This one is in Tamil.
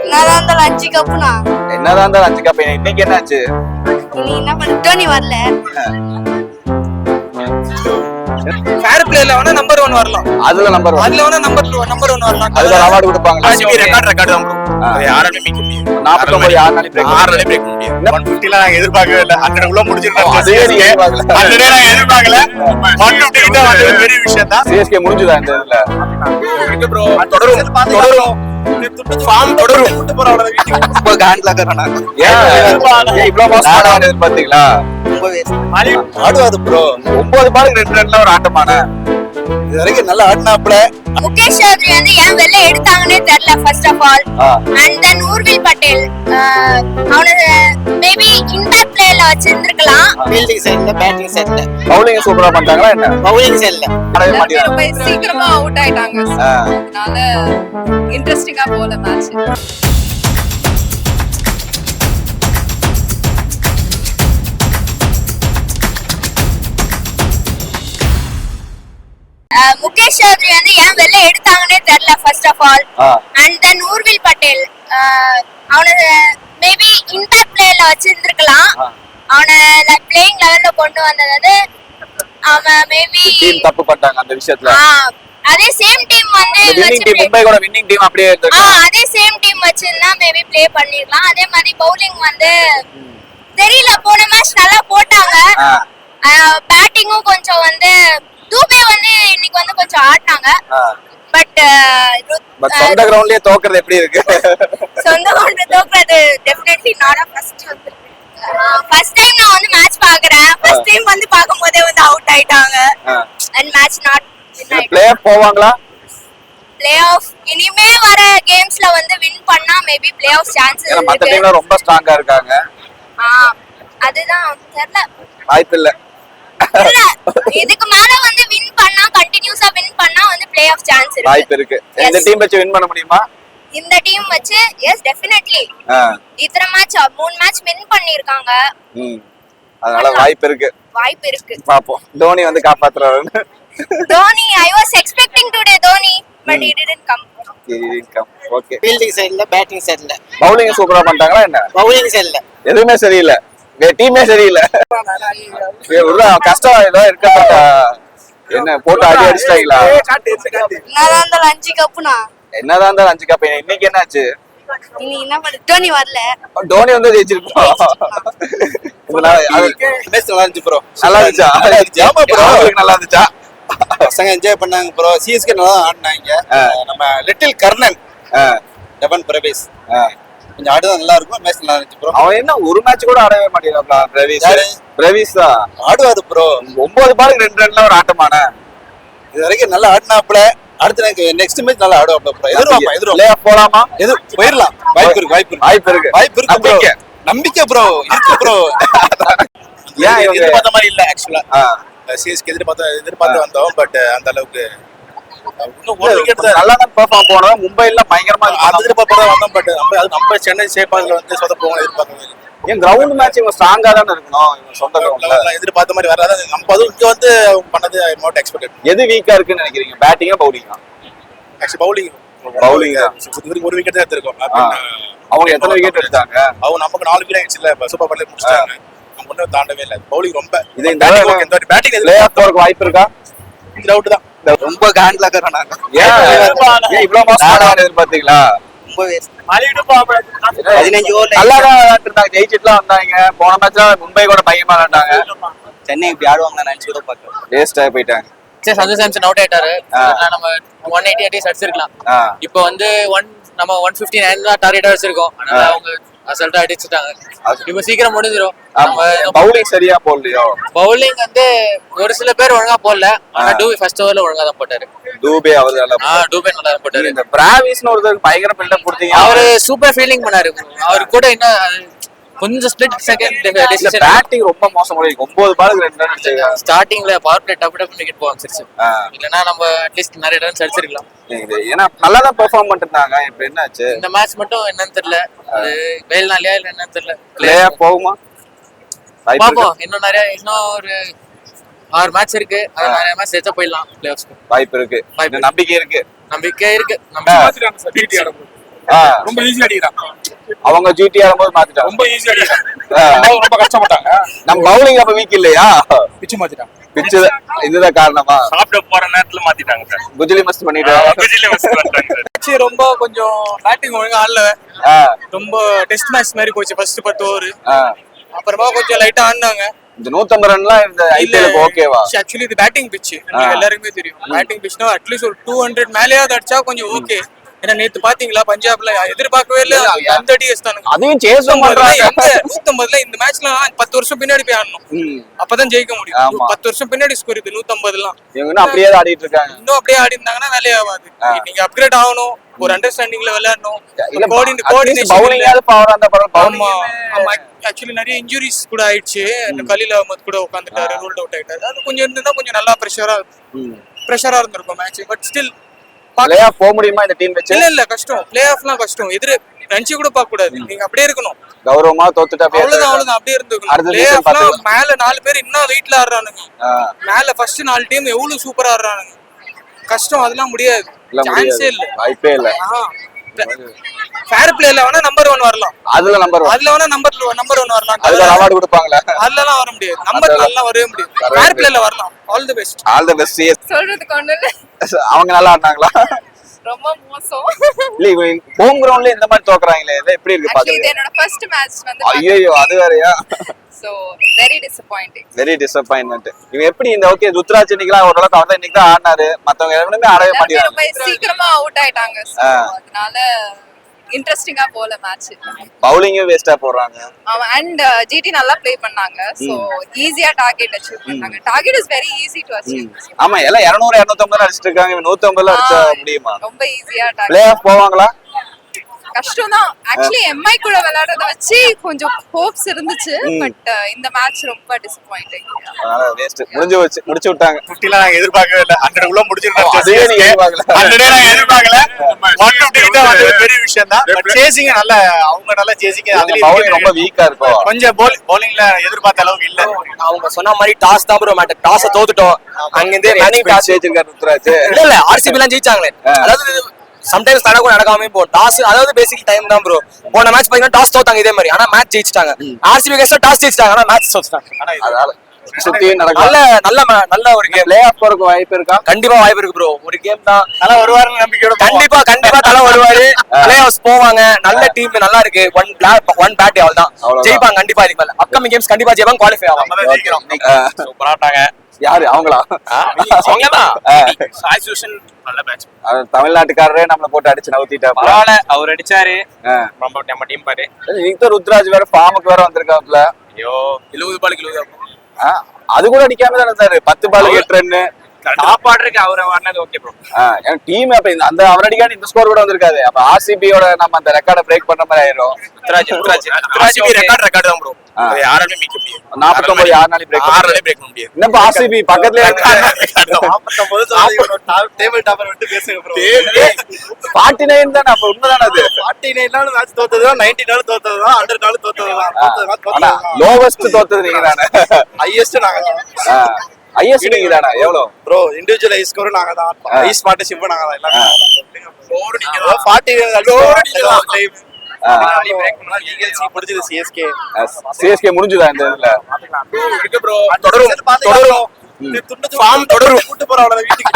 என்னதான் இருந்தாலும் 5 கப்புனா. என்னதான் இருந்தாலும் 5 கப். இன்னைக்கு என்னாச்சு? நீ என்ன பண்ண? டோனி வரல. ஃபேர் பிளேல வேணா நம்பர் 1 வரலாம். அதுல நம்பர் 1. அதுல வேணா நம்பர் 2 வரலாம். அதுல அவார்ட் கொடுப்பாங்க. ரெக்கார்ட் தான் ப்ரோ. அது யாராலையும் மீட் முடியும். 49 யாராலையும் பிரேக் முடியும். 150 லாம் நாங்க எதிர்பார்க்கவே இல்ல. 100 உள்ள முடிஞ்சிருக்காங்க. அதே நீங்க எதிர்பார்க்கல. 100 நாங்க எதிர்பார்க்கல. 150 கிட்ட வந்து பெரிய விஷயம் தான். சிஎஸ்கே முடிஞ்சதா இந்த இதுல? இருக்கு ப்ரோ. தொடரும். ஃபார்ம் தொடரும். கூட்டி போறவங்க வீட்டுக்கு ரொம்ப காண்ட்ல கறனாங்க. ஏன் இவ்ளோ மாஸ் ஆடானது பாத்தீங்களா? ஆடுவாரு ப்ரோ. 9 பாலுக்கு 2 ரன்ல ஒரு ஆட்டமான. இது வரைக்கும் நல்லா ஆடினாப்ல. முகேஷ் சௌத்ரி வந்து ஏன் வெளில எடுத்தாங்கன்னே தெரியல first of all. And then Urvil Patel அவன மேபி இம்பாக்ட் பிளேயர்ல வச்சிருந்திருக்கலாம். ஃபீல்டிங் சைடுல பேட்டிங் சைடுல பவுலிங் சூப்பரா பண்றாங்களா என்ன? பவுலிங் சைடுல ஆடவே மாட்டேங்கிறாங்க. சீக்கிரமா அவுட் ஆயிட்டாங்க. அதனால இன்ட்ரெஸ்டிங்கா போல மேட்ச். முகேஷ் சௌத்ரி வந்து ஏன் வெளில எடுத்தாங்கன்னே தெரியல first of all. And then Urvil Patel அவன மேபி இம்பாக்ட் பிளேயர்ல வச்சிருந்திருக்கலாம். அவன லைக் பிளேயிங் லெவல்ல கொண்டு வந்தது அவன் மேபி டீம் தப்பு பண்ணிட்டாங்க அந்த விஷயத்துல. அதே சேம் டீம் வந்து வின்னிங் டீம் மும்பை கூட வின்னிங் டீம் அப்படியே எடுத்துக்கலாம். அதே சேம் டீம் வச்சிருந்தா மேபி ப்ளே பண்ணிரலாம். அதே மாதிரி பவுலிங் வந்து தெரியல, போன மேட்ச் நல்லா போட்டாங்க. பேட்டிங்கும் கொஞ்சம் வந்து தூபே வந்து இன்னைக்கு வந்து கொஞ்சம் ஆடினாங்க. பட் சொந்த கிரவுண்ட்லயே தோக்குறது எப்படி இருக்கு? சொந்த கிரவுண்ட்ல தோக்குறது டெஃபினெட்லி நாட் ஃபர்ஸ்ட் டைம் நான் வந்து மேட்ச் பாக்குறேன். ஃபர்ஸ்ட் டைம் வந்து பாக்கும்போதே வந்து அவுட் ஆயிட்டாங்க. And match not play off போவாங்களா? பிளே ஆஃப் இனிமே வர கேம்ஸ்ல வந்து வின் பண்ணா மேபி பிளே ஆஃப் சான்சஸ் இருக்கு. மத்த டீம்ல ரொம்ப ஸ்ட்ராங்கா இருக்காங்க. அதுதான் தெரியல. வாய்ப்பு இல்ல. இல்ல இதுக்கு மேல வந்து வின் பண்ணா கண்டினியூஸா வின் பண்ணா வந்து பிளே ஆஃப் சான்ஸ் இருக்கு. வாய்ப்பு இருக்கு. இந்த டீம் வச்சு வின் பண்ண முடியுமா? இந்த டீம் வச்சு எஸ் டெஃபினெட்லி. இத்தனை மேட்ச் 3 மேட்ச் வின் பண்ணிருக்காங்க. அதனால வாய்ப்பு இருக்கு. வாய்ப்பு இருக்கு. பாப்போம் தோனி வந்து காப்பாத்துறாரு. Dhoni I was expecting today Dhoni but he didn't come. Okay. Fielding சைடுல பேட்டிங் சைடுல பவுலிங் சூப்பரா பண்றாங்களா என்ன? பவுலிங் சைடுல எதுவுமே சரியில்லை. டீமே சரியில்லை. கஷ்டம் ஏதோ இருக்கப்பட்ட என்ன போட்டு அடி அடிச்சிட்டாங்களா? என்னதான் இருந்தாலும் 5 கப்புனா. என்னதான் இருந்தாலும் 5 கப். இன்னைக்கு என்னாச்சு? நீ என்ன பண்ண? டோனி வரல. டோனி வந்து ஜெயிச்சிருப்போம். நல்லா இருந்துச்சு ப்ரோ. நல்லா இருந்துச்சா? ஆமா ப்ரோ, நல்லா இருந்துச்சா? பசங்க என்ஜாய் பண்ணாங்க ப்ரோ. சிஎஸ்கே நல்லா ஆடினாங்க. நம்ம லிட்டில் கர்ணன் டெவன் பிரவேஸ் கொஞ்சம் ஆடுதான் நல்லா இருக்கும். மேட்ச் நல்லா இருந்துச்சு ப்ரோ. அவன் என்ன ஒரு மேட்ச் கூட ஆடவே மாட்டேங்கிறாப்ல பிரவேஸ் தான் ஆடுவாரு ப்ரோ. 9 பாலுக்கு 2 ரன்ல ஒரு ஆட்டமான. இது வரைக்கும் நல்லா ஆடினாப்ல. அடுத்து எனக்கு நெக்ஸ்ட் மேட்ச் நல்லா ஆடுவாப்ல ப்ரோ. எதிர்பார்ப்போம். பிளே ஆஃப் போலாமா? போயிரலாம். வாய்ப்பு இருக்கு. நம்பிக்கை ப்ரோ இருக்கு ப்ரோ. ஏன் எதிர்பார்த்த மாதிரி இல்ல ஆக்சுவலா. சிஎஸ்கே எதிர்பார்த்து வந்தோம். பட் அந்த அளவுக்கு நல்லா தான் பெர்ஃபார்ம் போனோம். மும்பைல பயங்கரமா எதிர்பார்ப்பதான் வந்தோம். பட் நம்ம சென்னை சேப்பாங்கல வந்து சொதப்போம் எதிர்பார்க்கவே. ஏன் கிரவுண்ட் மேட்ச் இவங்க ஸ்ட்ராங்கா தானே இருக்கணும். இவங்க சொந்த கிரவுண்ட்ல எதிர்பார்த்த மாதிரி வராது. நம்ம அதுவும் இங்க வந்து பண்ணது நாட் எக்ஸ்பெக்டட். எது வீக்கா இருக்குன்னு நினைக்கிறீங்க? பேட்டிங்கா பவுலிங்கா? ஆக்சுவலி பவுலிங் ஒரு விக்கெட் தான் எடுத்திருக்கோம். அவங்க எத்தனை விக்கெட் எடுத்தாங்க? அவங்க நமக்கு 4 விக்கெட் ஆயிடுச்சுல. சூப்பர் பால்ல முடிச்சாங்க. நம்ம ஒண்ணும் தாண்டவே இல்ல. பவுலிங் ரொம்ப இது இந்த பேட்டிங் பிளே ஆஃப் போறதுக்கு வாய்ப்பு இருக்கா? இந்த அவுட் தான் ரொம்ப காண்ட்ல கறனாங்க. ஏன் இவ்ளோ மாஸ் ஆடானது பாத்தீங்களா? ரொம்ப வேஸ்ட். 15 ஓவர்ல நல்லா தான் இருந்தாங்க. ஜெயிச்சிட்டுலாம் வந்தாங்க. போன மேட்ச்ல மும்பை கூட பயங்கரமா ஆடினாங்க. சென்னை இப்படி ஆடுவாங்க நினைச்சு கூட பார்க்கல. வேஸ்டா போயிட்டாங்க. சரி, சஞ்சு சாம்சன் அவுட் ஆயிட்டாரு. நம்ம 180 அடிஸ் அடிச்சிருக்கலாம். இப்போ வந்து நம்ம 159 தான் டார்கெட்டா வச்சிருக்கோம். அதனால அவங்க அசல்ட்டா அடிச்சிட்டாங்க. இப்போ சீக்கிரம் முடிஞ்சிரும். பவுலிங் சரியா போடலையோ? பவுலிங் வந்து ஒரு சில பேர் ஒழுங்கா போடல. ஆனா டூபே ஃபர்ஸ்ட் ஓவர்ல ஒழுங்கா தான் போட்டாரு. டூபே அவர் நல்லா டூபே நல்லா போட்டாரு. இந்த பிராவிஸ்னு ஒருத்தர் பயங்கர பில்டப் கொடுத்தீங்க. அவரு சூப்பர் ஃபீல்டிங் பண்ணாரு. அவரு கூட இன்னும் கொஞ்சம் ஸ்பிளிட் செகண்ட் டிசிஷன். பேட்டிங் ரொம்ப மோசமா இருக்கு. 9 பாலுக்கு 2 ரன் அடிச்சாங்க. ஸ்டார்டிங்ல பவர் பிளே டப் விக்கெட் போவாங்க சிரிச்சு. இல்லனா நம்ம அட்லீஸ்ட் நிறைய ரன்ஸ் அடிச்சிருக்கலாம். ஏன்னா நல்லா தான் பெர்ஃபார்ம் பண்ணிட்டாங்க. இப்போ என்னாச்சு? இந்த மேட்ச் மட்டும் என்னன்னு தெரியல. அது வேல்னாலயா இல்ல என்னன்னு தெரியல. பிளே ஆஃப் போகுமா? பாப்போம். இன்னும் ஒரு 6 மேட்ச் இருக்கு. அது நிறைய மேட்ச் செஞ்சா போயிடலாம். பிளே ஆஃப்ஸ்க்கு வாய்ப்பு இருக்கு. நம்பிக்கை இருக்கு. ரொம்ப ஈஸியா அடிக்கிறான். அவங்க ஜிடி ஆடும்போது மாத்திட்டாங்க. ரொம்ப ஈஸியா அடிக்கிறான். ரொம்ப கஷ்டப்பட்டாங்க. நம்ம பவுலிங் அப்ப வீக் இல்லையா? பிச்சு மாத்திட்டாங்க. பிச்சு இதுதான் காரணமா? சாப்பிட போற நேரத்துல மாத்திட்டாங்க சார். குஜிலி மஸ்ட் பண்ணிட்டாங்க. குஜிலி மஸ்ட் பண்ணிட்டாங்க. ரொம்ப கொஞ்சம் பேட்டிங் ஒழுங்கா ஆடல. ரொம்ப டெஸ்ட் மேட்ச் மாதிரி போச்சு ஃபர்ஸ்ட் 10 ஓவர். அப்புறமா கொஞ்சம் லைட்டா ஆடினாங்க. இந்த 150 ரன்லாம் இந்த ஐபிஎல் ஓகேவா? ஆக்சுவலி இது பேட்டிங் பிட்ச், எல்லாருக்குமே தெரியும். பேட்டிங் பிட்ச்னா அட்லீஸ்ட் ஒரு 200 மேலேயாவது அடிச்சா கொஞ்சம் ஓகே. ஏன்னா நேத்து பாத்தீங்களா பஞ்சாப்ல எதிர்பார்க்கவே இல்ல அந்த அடி வச்சானுங்க. அதையும் சேஸ் பண்றாங்க. 150ல இந்த மேட்ச்ல 10 வருஷம் பின்னாடி போய் ஆடணும், அப்பதான் ஜெயிக்க முடியும். 10 வருஷம் பின்னாடி ஸ்கோர் இது 150லாம். இவங்க அப்படியே ஆடிட்டு இருக்காங்க. இன்னும் அப்படியே ஆடி இருந்தாங்கன்னா வேலையே ஆகாது. நீங்க அப்கிரேட் ஆகணும், ஒரு அண்டர்ஸ்டாண்டிங்ல விளையாடணும். பவுலிங்காவது பவர் அந்த பவுலிங். ஆமா ஆக்சுவலி நிறைய இன்ஜுரிஸ் கூட ஆயிடுச்சு. இந்த கலீல் அஹ்மத் கூட உட்காந்துட்டாரு, ரூல்ட் அவுட் ஆயிட்டாரு. அது கொஞ்சம் இருந்தா கொஞ்சம் நல்லா ப்ரெஷரா இருந்திருக்கும் match. But still play off போக முடியுமா இந்த டீம் வச்சு? இல்ல கஷ்டம். பிளே ஆஃப்லாம் கஷ்டம். எதிர ரன்சி கூட பார்க்க கூடாது. நீங்க அப்படியே இருக்கணும், கௌரவமா தோத்துட்டா அவ்வளவுதான் அப்படியே இருந்துக்கணும். பிளே ஆஃப்னா மேல 4 பேர் இன்னும் வெயிட்ல ஆடுறானுங்க. மேல ஃபர்ஸ்ட் 4 டீம் எவ்வளவு சூப்பரா ஆடுறானுங்க. கஷ்டம், அதெல்லாம் முடியாது. சான்ஸே இல்ல, வாய்ப்பே இல்ல. ஃபேர் பிளேல வேணா நம்பர் 1 வரலாம். அதுல வேணா நம்பர் 1 வரலாம். அதுல அவார்ட் கொடுப்பாங்களா? அதெல்லாம் வர முடியாது. நம்பர் நல்லா வரவே முடியாது. ஃபேர் பிளேல வரலாம். All the best. All the best. சொல்றதுக்கு ஒண்ணு இல்ல. அவங்க நல்லா ஆடுனாங்களா? ரொம்ப மோசம். இல்ல இவங்க ஹோம் கிரவுண்ட்ல இந்த மாதிரி தோக்குறாங்களே, இது எப்படி இருக்கு ஆக்சுவலி இது பாக்குறது? என்னோட ஃபர்ஸ்ட் மேட்ச் வந்து. ஐயோ அது வேறயா? So very disappointing. Very disappointment. இவங்க எப்படி இந்த ஓகே ருத்ராஜ் இன்னைக்குலாம் ஓரளவுக்கு அவர் தான் இன்னைக்கு தான் ஆடினாரு, மத்தவங்க எல்லாருமே ஆடவே மாட்டாங்க. ரொம்ப சீக்கிரமா அவுட் ஆயிட்டாங்க. சோ அதனால இன்ட்ரஸ்டிங்கா போல மேட்ச். பவுலிங்கும் வேஸ்டா போடுறாங்க. அண்ட் ஜிடி நல்லா ப்ளே பண்ணாங்க. சோ ஈஸியா டார்கெட் அச்சீவ் பண்ணாங்க. Target is very easy to achieve. ஆமா எல்லாம் 200 250 அடிச்சிட்டு இருக்காங்க. 150 அடிச்சா முடியுமா? ரொம்ப ஈஸியா பிளே ஆஃப் போவாங்களா? கஷ்டம் தான். ஆக்சுவலி எம்ஐ கூட விளையாடுறத வச்சு கொஞ்சம் ஹோப்ஸ் இருந்துச்சு. பட் இந்த மேட்ச் ரொம்ப டிசப்பாயிண்டிங். அதனால வேஸ்ட். முடிச்சு விட்டாங்க. 50 நாங்க எதிர்பார்க்கவே இல்ல. 100 குள்ள முடிச்சிருந்தோம். அதுவே நீங்க எதிர்பார்க்கல. 100 நாங்க எதிர்பார்க்கல. 150 கிட்ட வந்து பெரிய விஷயம் தான். பட் சேசிங் நல்ல, அவங்க நல்ல சேசிங். அதுல பவுலிங் ரொம்ப வீக்கா இருக்கும். கொஞ்சம் பவுலிங்ல எதிர்பார்த்த அளவுக்கு இல்ல. அவங்க சொன்ன மாதிரி டாஸ் தான் ப்ரோ மேட்டர். டாஸ தோத்துட்டோம். அங்க இருந்து ரன்னிங் டாஸ் ஜெயிச்சிருக்காரு ருத்ராஜ். இல்ல ஆர்சிபி எல்லாம் ஜெயிச்சாங்களே. அதாவது சம்டைம்ஸ் நடக்கும் நடக்காம போ டாஸ், அதாவது பேசிக் டைம் தான் ப்ரோ. போன மேட்ச் பாத்தீங்கன்னா டாஸ் தோத்தாங்க இதே மாதிரி, ஆனா மேட்ச் ஜெயிச்சிட்டாங்க. ஆர்சிபி கேஸ்ல டாஸ் ஜெயிச்சிட்டாங்க, ஆனா மேட்ச் தோத்துட்டாங்க. அதனால சுத்தி நடக்கும். நல்ல ஒரு கேம். பிளே ஆஃப் போறதுக்கு வாய்ப்பு இருக்கா? கண்டிப்பா வாய்ப்பு இருக்கு ப்ரோ. ஒரு கேம் தான். நல்லா வருவாருன்னு நம்பிக்கையோட கண்டிப்பா தலை வருவாரு. பிளே ஆஃப்ஸ் போவாங்க. நல்ல டீம் நல்லா இருக்கு. ஒன் பேட் அவ்வளவுதான் ஜெயிப்பாங்க. கண்டிப்பா இதுக்கு மேல அப்கமிங் கேம்ஸ் கண்டிப்பா ஜெயிப்பாங்க, குவாலிஃபை ஆவாங்க. சூப்பரா ஆட்டாங்க. யாரு அவங்களா? அவங்கதான். சாய் சுஷன் நல்ல மேட்ச். தமிழ்நாட்டுக்காரரே நம்மள போட்டு அடிச்சு நவுத்திட்டா. பரவாயில்ல, அவர் அடிச்சாரு. நம்ம டீம் பாரு. இன்னைக்கு ருத்ராஜ் வேற ஃபார்முக்கு வேற வந்திருக்காப்ல. ஐயோ 70 பாலுக்கு 70. அது கூட அடிக்காம தான் இருந்தாரு. 10 பாலுக்கு 8 ரன்னு. காப்பாடுறதுக்கு அவர் வரனது ஓகே ப்ரோ. டீம் அப்ப அந்த அவர் அடிக்கான இந்த ஸ்கோர் கூட வந்திருக்காது. அப்ப ஆர்சிபியோட நம்ம அந்த ரெக்கார்டை பிரேக் பண்ண மாதிரி ஆயிரும். ஆர்சிபி ரெக்கார்ட் தான் ப்ரோ. அது யாராலுமே மீட்க முடியாது. 49 யாருனாலும் பிரேக் பண்ண முடியாது. என்ன ஆர்சிபி பக்கத்துல 49 டேபிள் டாப்பர் விட்டு பேசுங்க ப்ரோ. 49 தான. அப்ப உண்மைதானே அது? 49 நாள் மேட்ச் தோத்தது, 90 நாள் தோத்தது, 100 நாள் தோத்தது. லோவஸ்ட் தோத்தது நீங்க தானே. ஹையஸ்ட் நாங்க தான். ஐஎஸ் நீங்க தானே. எவ்வளவு ப்ரோ? இண்டிவிஜுவல் ஹை ஸ்கோர் நாங்க தான். ஐஸ் பார்ட்னர்ஷிப் நாங்க தான். எல்லாமே 40 டைம் முடிஞ்சது. சிஎஸ்கே முடிஞ்சுதா இந்த இதுல? இருக்கு ப்ரோ. தொடரும். ஃபார்ம் தொடரும். கூட்டு போறவங்க வீட்டுக்கு